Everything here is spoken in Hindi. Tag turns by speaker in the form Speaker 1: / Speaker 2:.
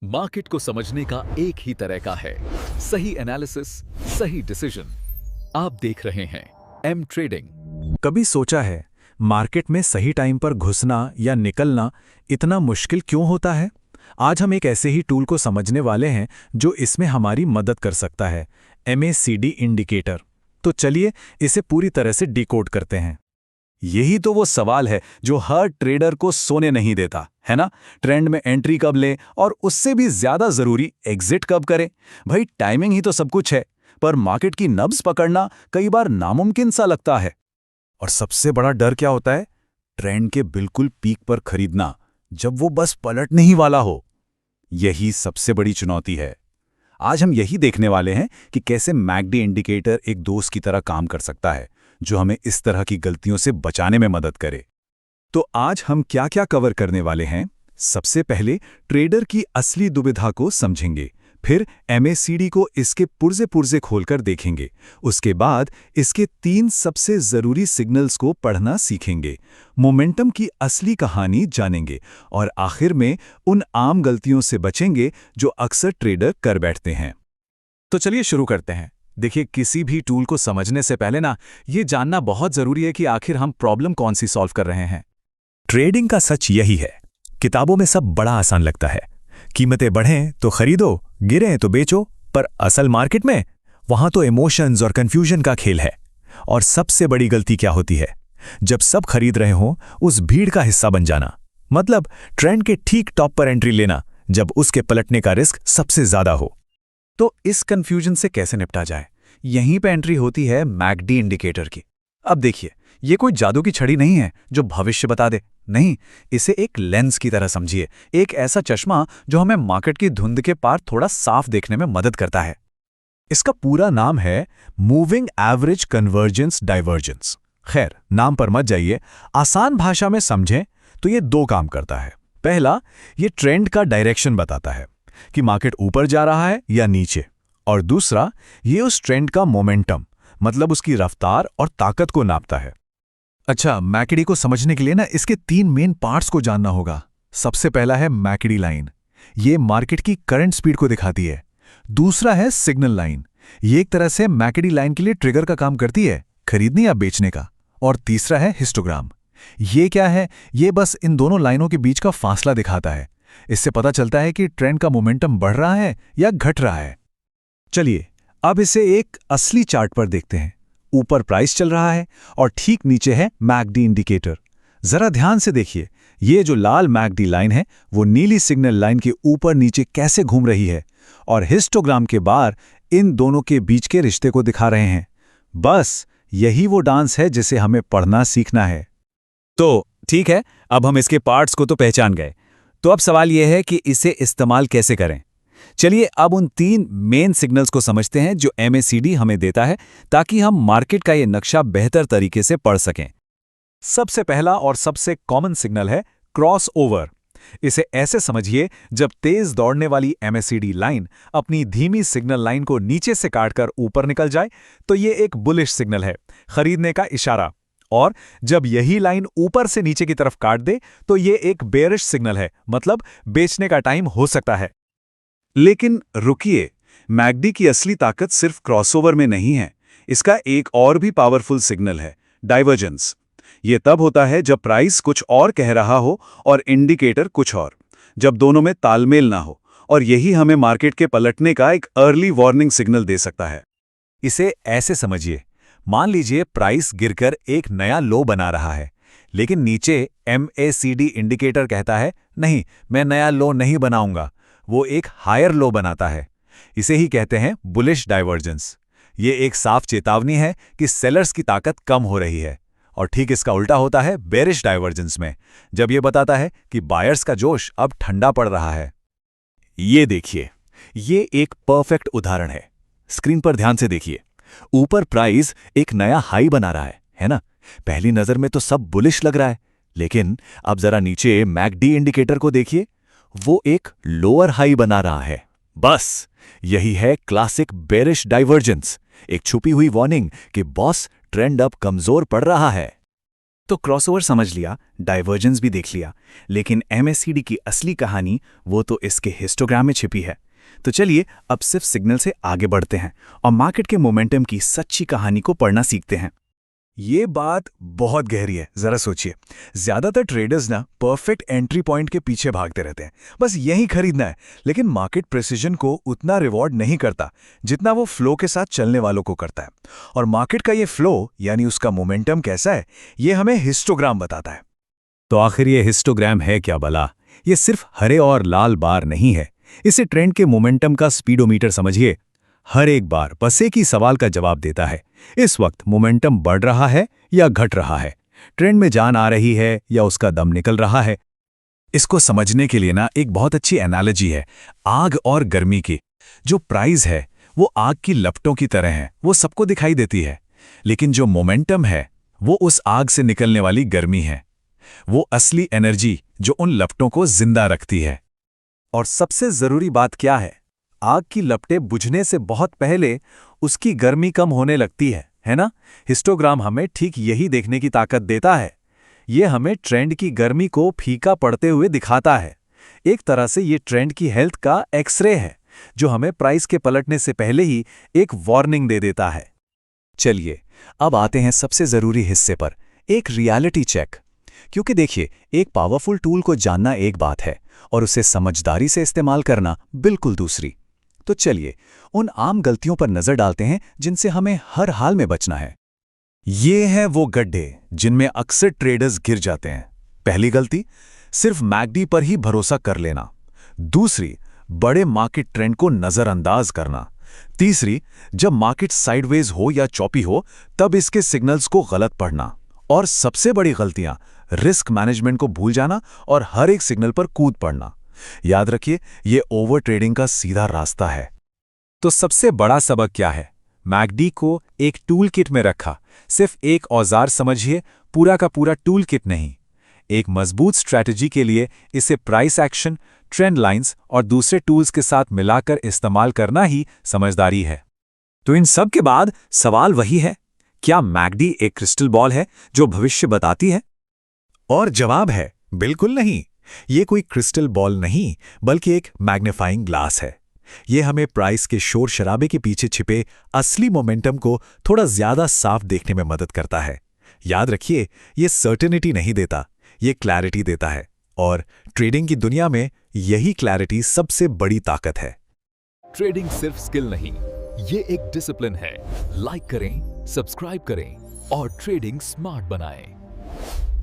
Speaker 1: मार्केट को समझने का एक ही तरीका है, सही एनालिसिस, सही डिसीजन। आप देख रहे हैं एम ट्रेडिंग।
Speaker 2: कभी सोचा है मार्केट में सही टाइम पर घुसना या निकलना इतना मुश्किल क्यों होता है? आज हम एक ऐसे ही टूल को समझने वाले हैं जो इसमें हमारी मदद कर सकता है, MACD इंडिकेटर। तो चलिए इसे पूरी तरह से डिकोड करते हैं। यही तो वो सवाल है जो हर ट्रेडर को सोने नहीं देता, है ना? ट्रेंड में एंट्री कब लें और उससे भी ज्यादा जरूरी एग्जिट कब करें? भाई टाइमिंग ही तो सब कुछ है, पर मार्केट की नब्ज पकड़ना कई बार नामुमकिन सा लगता है। और सबसे बड़ा डर क्या होता है? ट्रेंड के बिल्कुल पीक पर खरीदना, जब वो बस पलटने ही वाला हो। यही सबसे बड़ी चुनौती है। आज हम यही देखने वाले हैं कि कैसे मैकडी इंडिकेटर एक दोस्त की तरह काम कर सकता है, जो हमें इस तरह की गलतियों से बचाने में मदद करे। तो आज हम क्या-क्या कवर करने वाले हैं? सबसे पहले ट्रेडर की असली दुविधा को समझेंगे, फिर MACD को इसके पुर्जे खोलकर देखेंगे, उसके बाद इसके 3 सबसे जरूरी सिग्नल्स को पढ़ना सीखेंगे, मोमेंटम की असली कहानी जानेंगे और आखिर में उन आम गलतियों से बचेंगे जो अक्सर ट्रेडर कर बैठते हैं। तो चलिए शुरू करते हैं। देखिए, किसी भी टूल को समझने से पहले ये जानना बहुत जरूरी है कि आखिर हम प्रॉब्लम कौन सी सॉल्व कर रहे हैं। ट्रेडिंग का सच यही है, किताबों में सब बड़ा आसान लगता है, कीमतें बढ़ें तो खरीदो, गिरें तो बेचो, पर असल मार्केट में वहां तो इमोशंस और कंफ्यूजन का खेल है। और सबसे बड़ी गलती क्या होती है? जब सब खरीद रहे हों, उस भीड़ का हिस्सा बन जाना, मतलब ट्रेंड के ठीक टॉप पर एंट्री लेना, जब उसके पलटने का रिस्क सबसे ज्यादा हो। तो इस कंफ्यूजन से कैसे निपटा जाए? यहीं पे एंट्री होती है मैकडी इंडिकेटर की। अब देखिए, ये कोई जादू की छड़ी नहीं है जो भविष्य बता दे। नहीं, इसे एक लेंस की तरह समझिए, एक ऐसा चश्मा जो हमें मार्केट की धुंध के पार थोड़ा साफ देखने में मदद करता है। इसका पूरा नाम है मूविंग एवरेज कन्वर्जेंस डाइवर्जेंस। खैर, नाम पर मत जाइए, आसान भाषा में समझें तो ये 2 काम करता है। पहला, ये ट्रेंड का डायरेक्शन बताता है कि मार्केट ऊपर जा रहा है या नीचे, और दूसरा, ये उस ट्रेंड का मोमेंटम, मतलब उसकी रफ्तार और ताकत को नापता है। अच्छा, मैकडी को समझने के लिए इसके 3 मेन पार्ट्स को जानना होगा। सबसे पहला है मैकडी लाइन, ये मार्केट की करंट स्पीड को दिखाती है। दूसरा है सिग्नल लाइन, ये एक तरह से मैकडी लाइन के लिए ट्रिगर का काम करती है, खरीदने या बेचने का। और तीसरा है हिस्टोग्राम। ये क्या है? ये बस इन दोनों लाइनों के बीच का फासला दिखाता है। इससे पता चलता है कि ट्रेंड का मोमेंटम बढ़ रहा है या घट रहा है। चलिए अब इसे एक असली चार्ट पर देखते हैं। ऊपर प्राइस चल रहा है और ठीक नीचे है मैकडी इंडिकेटर। जरा ध्यान से देखिए, ये जो लाल मैकडी लाइन है वो नीली सिग्नल लाइन के ऊपर नीचे कैसे घूम रही है, और हिस्टोग्राम के बार इन दोनों के बीच के रिश्ते को दिखा रहे हैं। बस यही वो डांस है जिसे हमें पढ़ना सीखना है। तो ठीक है, अब हम इसके पार्ट्स को तो पहचान गए, तो अब सवाल यह है कि इसे इस्तेमाल कैसे करें। चलिए अब उन 3 मेन सिग्नल्स को समझते हैं जो MACD हमें देता है, ताकि हम मार्केट का ये नक्शा बेहतर तरीके से पढ़ सकें। सबसे पहला और सबसे कॉमन सिग्नल है क्रॉस ओवर। इसे ऐसे समझिए, जब तेज दौड़ने वाली MACD लाइन अपनी धीमी सिग्नल लाइन को नीचे से काटकर ऊपर निकल जाए तो ये एक बुलिश सिग्नल है, खरीदने का इशारा। और जब यही लाइन ऊपर से नीचे की तरफ काट दे तो ये एक बेयरिश सिग्नल है, मतलब बेचने का टाइम हो सकता है। लेकिन रुकिए, मैकडी की असली ताकत सिर्फ क्रॉसओवर में नहीं है। इसका एक और भी पावरफुल सिग्नल है, डाइवर्जेंस। ये तब होता है जब प्राइस कुछ और कह रहा हो और इंडिकेटर कुछ और, जब दोनों में तालमेल ना हो, और यही हमें मार्केट के पलटने का एक अर्ली वार्निंग सिग्नल दे सकता है। इसे ऐसे समझिए, मान लीजिए प्राइस गिरकर एक नया लो बना रहा है, लेकिन नीचे MACD इंडिकेटर कहता है नहीं, मैं नया लो नहीं बनाऊंगा, वो एक हायर लो बनाता है। इसे ही कहते हैं बुलिश डाइवर्जेंस। ये एक साफ चेतावनी है कि सेलर्स की ताकत कम हो रही है। और ठीक इसका उल्टा होता है बेरिश डाइवर्जेंस में, जब ये बताता है कि बायर्स का जोश अब ठंडा पड़ रहा है। ये देखिए, ये एक परफेक्ट उदाहरण है। स्क्रीन पर ध्यान से देखिए, ऊपर प्राइस एक नया हाई बना रहा है ना? पहली नजर में तो सब बुलिश लग रहा है, लेकिन अब जरा नीचे मैकडी इंडिकेटर को देखिए, वो एक लोअर हाई बना रहा है। बस यही है क्लासिक बेरिश डाइवर्जेंस, एक छुपी हुई वार्निंग कि बॉस ट्रेंड अब कमजोर पड़ रहा है।
Speaker 3: तो क्रॉसओवर समझ लिया, डाइवर्जेंस भी देख लिया, लेकिन MACD की असली कहानी वो तो इसके हिस्टोग्राम में छिपी है। तो चलिए अब सिर्फ सिग्नल से आगे बढ़ते हैं और मार्केट के मोमेंटम की सच्ची कहानी को पढ़ना सीखते हैं। ये बात बहुत गहरी है, जरा सोचिए। ज्यादातर ट्रेडर्स ना परफेक्ट एंट्री पॉइंट के पीछे भागते रहते हैं, बस यही खरीदना है, लेकिन मार्केट प्रिसिजन को उतना रिवॉर्ड नहीं करता जितना वो फ्लो के साथ चलने वालों को करता है। और मार्केट का ये फ्लो यानी उसका मोमेंटम कैसा है, ये हमें हिस्टोग्राम बताता है।
Speaker 2: तो आखिर ये हिस्टोग्राम है क्या भला? ये सिर्फ हरे और लाल बार नहीं है, इसे ट्रेंड के मोमेंटम का स्पीडोमीटर समझिए। हर एक बार बस एक ही सवाल का जवाब देता है, इस वक्त मोमेंटम बढ़ रहा है या घट रहा है, ट्रेंड में जान आ रही है या उसका दम निकल रहा है। इसको समझने के लिए ना एक बहुत अच्छी एनालॉजी है आग और गर्मी की। जो प्राइस है वो आग की लपटों की तरह है, वो सबको दिखाई देती है, लेकिन जो मोमेंटम है वो उस आग से निकलने वाली गर्मी है, वो असली एनर्जी जो उन लपटों को जिंदा रखती है। और सबसे जरूरी बात क्या है? आग की लपटें बुझने से बहुत पहले उसकी गर्मी कम होने लगती है ना? हिस्टोग्राम हमें ठीक यही देखने की ताकत देता है। ये हमें ट्रेंड की गर्मी को फीका पड़ते हुए दिखाता है। एक तरह से ये ट्रेंड की हेल्थ का एक्सरे है, जो हमें प्राइस के पलटने से पहले ही एक वार्निंग दे देता है। चलिए अब आते हैं सबसे जरूरी हिस्से पर, एक रियलिटी चेक। क्योंकि देखिए, एक पावरफुल टूल को जानना एक बात है और उसे समझदारी से इस्तेमाल करना बिल्कुल दूसरी। तो चलिए उन आम गलतियों पर नजर डालते हैं जिनसे हमें हर हाल में बचना है। ये हैं वो गड्ढे जिनमें अक्सर ट्रेडर्स गिर जाते हैं। पहली गलती, सिर्फ मैकडी पर ही भरोसा कर लेना। दूसरी, बड़े मार्केट ट्रेंड को नजरअंदाज करना। तीसरी, जब मार्केट साइडवेज हो या चॉपी हो तब इसके सिग्नल्स को गलत पढ़ना। और सबसे बड़ी गलतियां, रिस्क मैनेजमेंट को भूल जाना और हर एक सिग्नल पर कूद पड़ना। याद रखिए, ये ओवर ट्रेडिंग का सीधा रास्ता है। तो सबसे बड़ा सबक क्या है? मैकडी को एक टूल किट में रखा, सिर्फ एक औजार समझिए, पूरा का पूरा टूल किट नहीं। एक मजबूत स्ट्रैटेजी के लिए इसे प्राइस एक्शन, ट्रेंड लाइंस और दूसरे टूल्स के साथ मिलाकर इस्तेमाल करना ही समझदारी है। तो इन सब के बाद सवाल वही है, क्या मैकडी एक क्रिस्टल बॉल है जो भविष्य बताती है? और जवाब है बिल्कुल नहीं। ये कोई क्रिस्टल बॉल नहीं, बल्कि एक मैग्नीफाइंग ग्लास है। ये हमें प्राइस के शोर शराबे के पीछे छिपे असली मोमेंटम को थोड़ा ज्यादा साफ देखने में मदद करता है। याद रखिए, ये सर्टेनिटी नहीं देता, ये क्लैरिटी देता है। और ट्रेडिंग की दुनिया में यही क्लैरिटी सबसे बड़ी ताकत है।
Speaker 1: ट्रेडिंग सिर्फ स्किल नहीं, ये एक डिसिप्लिन है। लाइक करें, सब्सक्राइब करें और ट्रेडिंग स्मार्ट बनाएं।